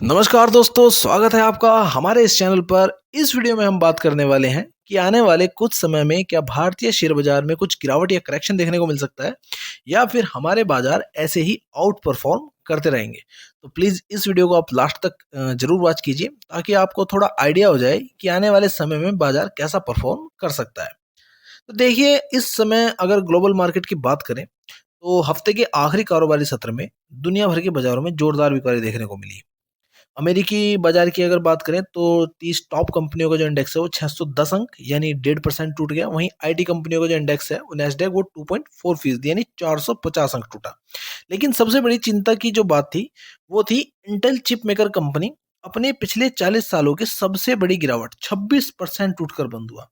नमस्कार दोस्तों, स्वागत है आपका हमारे इस चैनल पर। इस वीडियो में हम बात करने वाले हैं कि आने वाले कुछ समय में क्या भारतीय शेयर बाजार में कुछ गिरावट या करेक्शन देखने को मिल सकता है या फिर हमारे बाजार ऐसे ही आउट परफॉर्म करते रहेंगे। तो प्लीज़ इस वीडियो को आप लास्ट तक जरूर वॉच कीजिए ताकि आपको थोड़ा आइडिया हो जाए कि आने वाले समय में बाजार कैसा परफॉर्म कर सकता है। तो देखिए, इस समय अगर ग्लोबल मार्केट की बात करें तो हफ्ते के आखिरी कारोबारी सत्र में दुनिया भर के बाजारों में जोरदार बिक्री देखने को मिली। अमेरिकी बाजार की अगर बात करें तो 30 टॉप कंपनियों का जो इंडेक्स है वो 610 अंक यानी 1.5% टूट गया। वहीं आईटी कंपनियों का जो इंडेक्स है वो नैस्डैक वो 2.4% यानी 450 अंक टूटा। लेकिन सबसे बड़ी चिंता की जो बात थी वो थी इंटेल चिप मेकर कंपनी। अपने पिछले 40 सालों की सबसे बड़ी गिरावट 26% टूटकर बंद हुआ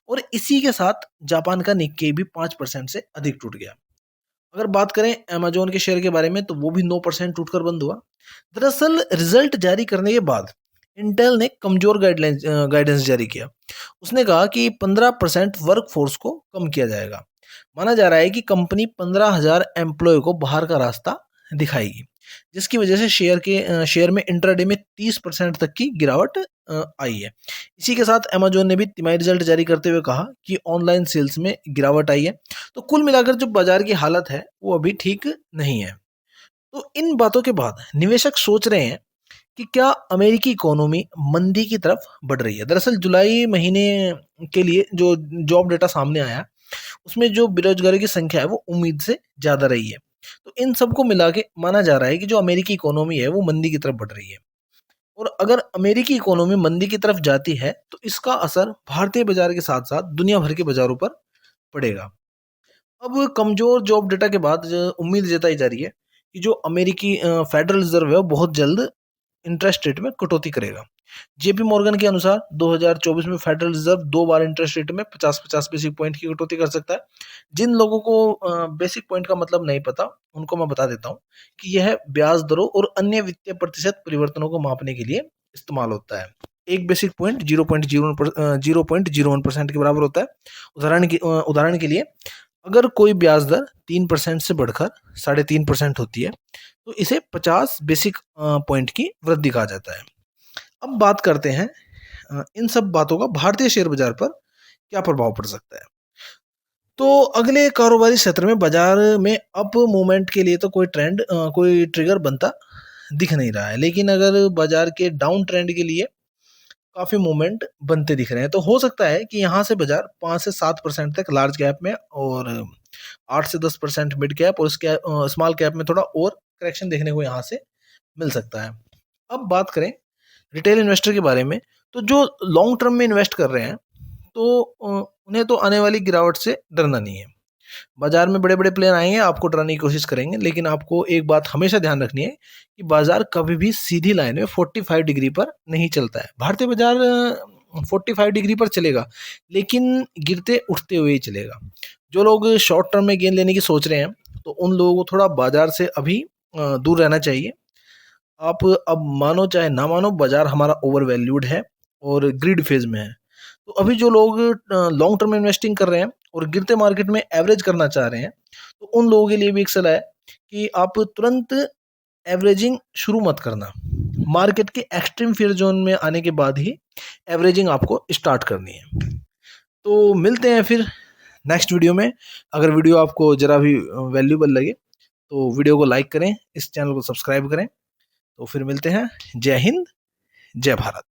और इसी के साथ जापान का निक्केई भी 5% से अधिक टूट गया। अगर बात करें अमेजोन के शेयर के बारे में तो वो भी 9% टूटकर बंद हुआ। दरअसल रिजल्ट जारी करने के बाद इंटेल ने कमजोर गाइडेंस जारी किया। उसने कहा कि 15% वर्क फोर्स को कम किया जाएगा। माना जा रहा है कि कंपनी 15,000 एम्प्लॉय को बाहर का रास्ता दिखाएगी, जिसकी वजह से शेयर में इंट्राडे में 30% तक की गिरावट आई है। इसी के साथ अमेजोन ने भी तिमाही रिजल्ट जारी करते हुए कहा कि ऑनलाइन सेल्स में गिरावट आई है। तो कुल मिलाकर जो बाजार की हालत है वो अभी ठीक नहीं है। तो इन बातों के बाद निवेशक सोच रहे हैं कि क्या अमेरिकी इकोनॉमी मंदी की तरफ बढ़ रही है। दरअसल जुलाई महीने के लिए जो जॉब डेटा सामने आया उसमें जो बेरोजगारी की संख्या है वो उम्मीद से ज्यादा रही है। तो इन सबको मिला के माना जा रहा है कि जो अमेरिकी इकोनॉमी है वो मंदी की तरफ बढ़ रही है। और अगर अमेरिकी इकोनॉमी मंदी की तरफ जाती है तो इसका असर भारतीय बाजार के साथ साथ दुनिया भर के बाजारों पर पड़ेगा। अब कमजोर जॉब डेटा के बाद जो उम्मीद जताई जा रही है कि जो अमेरिकी फेडरल रिजर्व है वो बहुत जल्द इंटरेस्ट रेट में कटौती करेगा। जेपी मॉर्गन के अनुसार 2024 में फेडरल रिजर्व 2 बार इंटरेस्ट रेट में 50-50 बेसिक पॉइंट की कटौती कर सकता है। जिन लोगों को बेसिक पॉइंट का मतलब नहीं पता उनको मैं बता देता हूँ कि यह ब्याज दरों और अन्य वित्तीय प्रतिशत परिवर्तनों को मापने के लिए इस्तेमाल होता है। एक बेसिक पॉइंट 0.01% के बराबर होता है। उदाहरण के लिए अगर कोई ब्याज दर 3% से बढ़कर 3.5% होती है तो इसे 50 बेसिक पॉइंट की वृद्धि कहा जाता है। अब बात करते हैं इन सब बातों का भारतीय शेयर बाजार पर क्या प्रभाव पड़ सकता है। तो अगले कारोबारी सत्र में बाजार में अप मूवमेंट के लिए तो कोई ट्रिगर बनता दिख नहीं रहा है, लेकिन अगर बाजार के डाउन ट्रेंड के लिए काफी मूवमेंट बनते दिख रहे हैं तो हो सकता है कि यहाँ से बाजार 5 से 7% तक लार्ज कैप में और 8 से 10% मिड कैप और स्मॉल कैप में थोड़ा और करेक्शन देखने को यहाँ से मिल सकता है। अब बात करें रिटेल इन्वेस्टर के बारे में तो जो लॉन्ग टर्म में इन्वेस्ट कर रहे हैं तो उन्हें तो आने वाली गिरावट से डरना नहीं है। बाजार में बड़े बड़े प्लेयर आएंगे, आपको डराने की कोशिश करेंगे, लेकिन आपको एक बात हमेशा ध्यान रखनी है कि बाजार कभी भी सीधी लाइन में 45 डिग्री पर नहीं चलता है। भारतीय बाजार 45 डिग्री पर चलेगा लेकिन गिरते उठते हुए ही चलेगा। जो लोग शॉर्ट टर्म में गेन लेने की सोच रहे हैं तो उन लोगों को थोड़ा बाजार से अभी दूर रहना चाहिए। आप अब मानो चाहे ना मानो बाजार हमारा ओवर वैल्यूड है और ग्रिड फेज में है। तो अभी जो लोग लॉन्ग टर्म इन्वेस्टिंग कर रहे हैं और गिरते मार्केट में एवरेज करना चाह रहे हैं तो उन लोगों के लिए भी एक सलाह है कि आप तुरंत एवरेजिंग शुरू मत करना। मार्केट के एक्सट्रीम फियर जोन में आने के बाद ही एवरेजिंग आपको स्टार्ट करनी है। तो मिलते हैं फिर नेक्स्ट वीडियो में। अगर वीडियो आपको जरा भी वैल्यूबल लगे तो वीडियो को लाइक करें, इस चैनल को सब्सक्राइब करें। तो फिर मिलते हैं। जय हिंद, जय भारत।